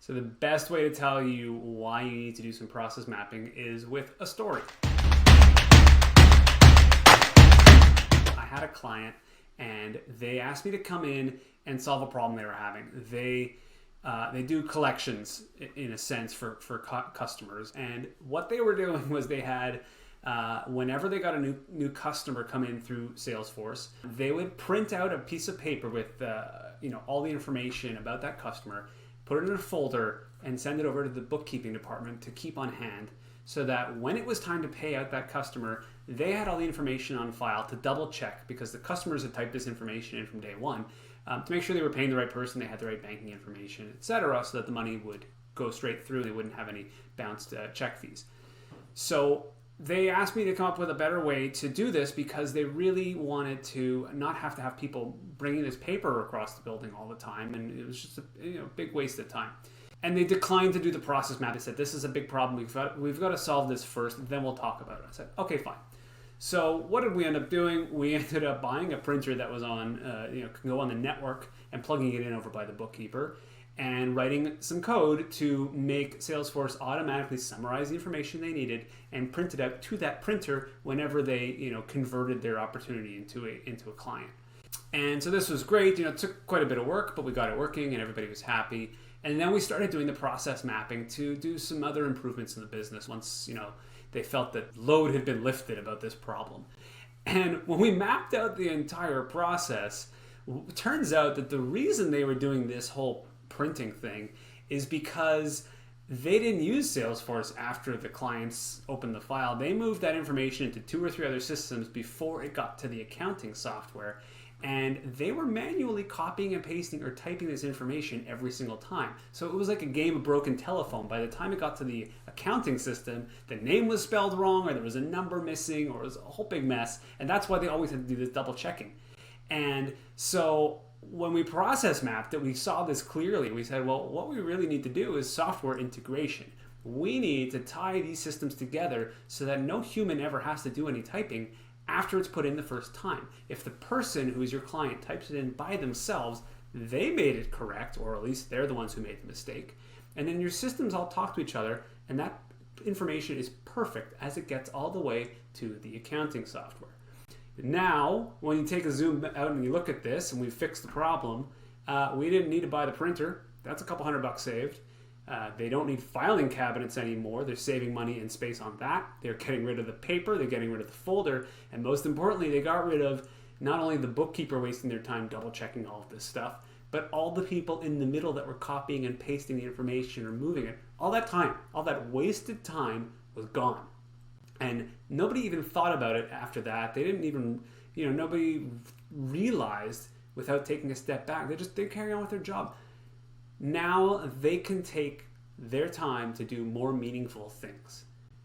So the best way to tell you why you need to do some process mapping is with a story. I had a client and they asked me to come in and solve a problem they were having. They do collections in a sense for customers, and what they were doing was they had whenever they got a new customer come in through Salesforce, they would print out a piece of paper with all the information about that customer, put it in a folder, and send it over to the bookkeeping department to keep on hand, so that when it was time to pay out that customer, they had all the information on file to double check, because the customers had typed this information in from day one, to make sure they were paying the right person, they had the right banking information, etc., so that the money would go straight through, they wouldn't have any bounced check fees. So they asked me to come up with a better way to do this, because they really wanted to not have to have people bringing this paper across the building all the time, and it was just a big waste of time. And they declined to do the process map. They said, this is a big problem, we've got to solve this first, then we'll talk about it. I said, okay, fine. So what did we end up doing? We ended up buying a printer that was on, can go on the network, and plugging it in over by the bookkeeper, and writing some code to make Salesforce automatically summarize the information they needed and print it out to that printer whenever they converted their opportunity into a client. And so this was great. It took quite a bit of work, but we got it working and everybody was happy. And then we started doing the process mapping to do some other improvements in the business once they felt that load had been lifted about this problem. And when we mapped out the entire process, it turns out that the reason they were doing this whole printing thing is because they didn't use Salesforce after the clients opened the file. They moved that information into 2 or 3 other systems before it got to the accounting software. And they were manually copying and pasting or typing this information every single time. So it was like a game of broken telephone. By the time it got to the accounting system, the name was spelled wrong, or there was a number missing, or it was a whole big mess. And that's why they always had to do this double checking. And so when we process mapped it, we saw this clearly. We said, well, what we really need to do is software integration. We need to tie these systems together so that no human ever has to do any typing after it's put in the first time. If the person who is your client types it in by themselves, they made it correct, or at least they're the ones who made the mistake. And then your systems all talk to each other, and that information is perfect as it gets all the way to the accounting software. Now, when you take a zoom out and you look at this, and we fixed the problem, we didn't need to buy the printer. That's a couple $100 saved. They don't need filing cabinets anymore. They're saving money and space on that. They're getting rid of the paper. They're getting rid of the folder. And most importantly, they got rid of not only the bookkeeper wasting their time double checking all of this stuff, but all the people in the middle that were copying and pasting the information or moving it. All that time, all that wasted time was gone. And nobody even thought about it after that. They didn't even, nobody realized without taking a step back. They carry on with their job. Now they can take their time to do more meaningful things.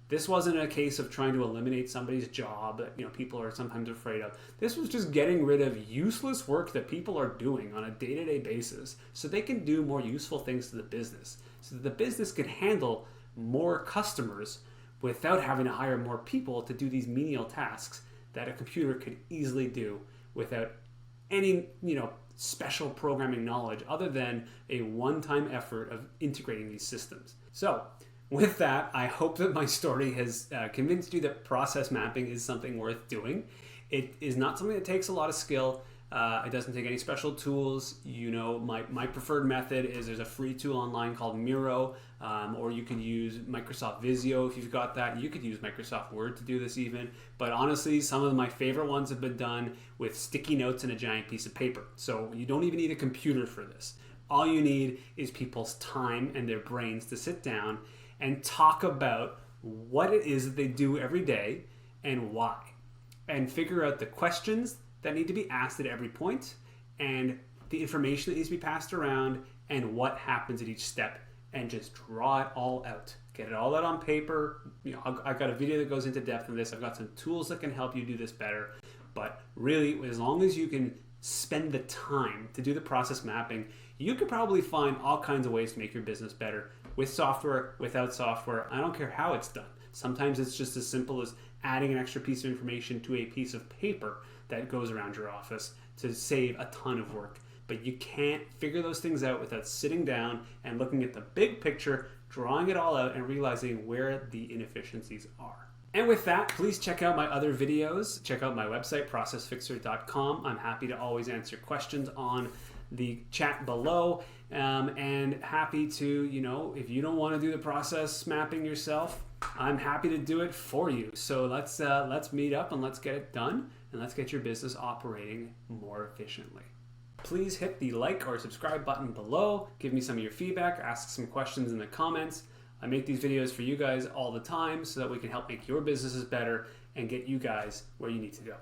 This wasn't a case of trying to eliminate somebody's job that people are sometimes afraid of. This was just getting rid of useless work that people are doing on a day-to-day basis so they can do more useful things to the business, so that the business can handle more customers without having to hire more people to do these menial tasks that a computer could easily do without any special programming knowledge other than a one-time effort of integrating these systems. So with that, I hope that my story has convinced you that process mapping is something worth doing. It is not something that takes a lot of skill. It doesn't take any special tools. My preferred method is there's a free tool online called Miro, or you can use Microsoft Visio if you've got that. You could use Microsoft Word to do this even. But honestly, some of my favorite ones have been done with sticky notes and a giant piece of paper. So you don't even need a computer for this. All you need is people's time and their brains to sit down and talk about what it is that they do every day and why, and figure out the questions that need to be asked at every point, and the information that needs to be passed around, and what happens at each step, and just draw it all out. Get it all out on paper. I've got a video that goes into depth in this. I've got some tools that can help you do this better. But really, as long as you can spend the time to do the process mapping, you could probably find all kinds of ways to make your business better, with software, without software. I don't care how it's done. Sometimes it's just as simple as adding an extra piece of information to a piece of paper that goes around your office to save a ton of work. but you can't figure those things out without sitting down and looking at the big picture, drawing it all out, and realizing where the inefficiencies are. And with that, please check out my other videos. Check out my website, processfixer.com. I'm happy to always answer questions on the chat below, and happy to, if you don't want to do the process mapping yourself, I'm happy to do it for you. So let's meet up and let's get it done, and let's get your business operating more efficiently. Please hit the like or subscribe button below. Give me some of your feedback, ask some questions in the comments. I make these videos for you guys all the time so that we can help make your businesses better and get you guys where you need to go.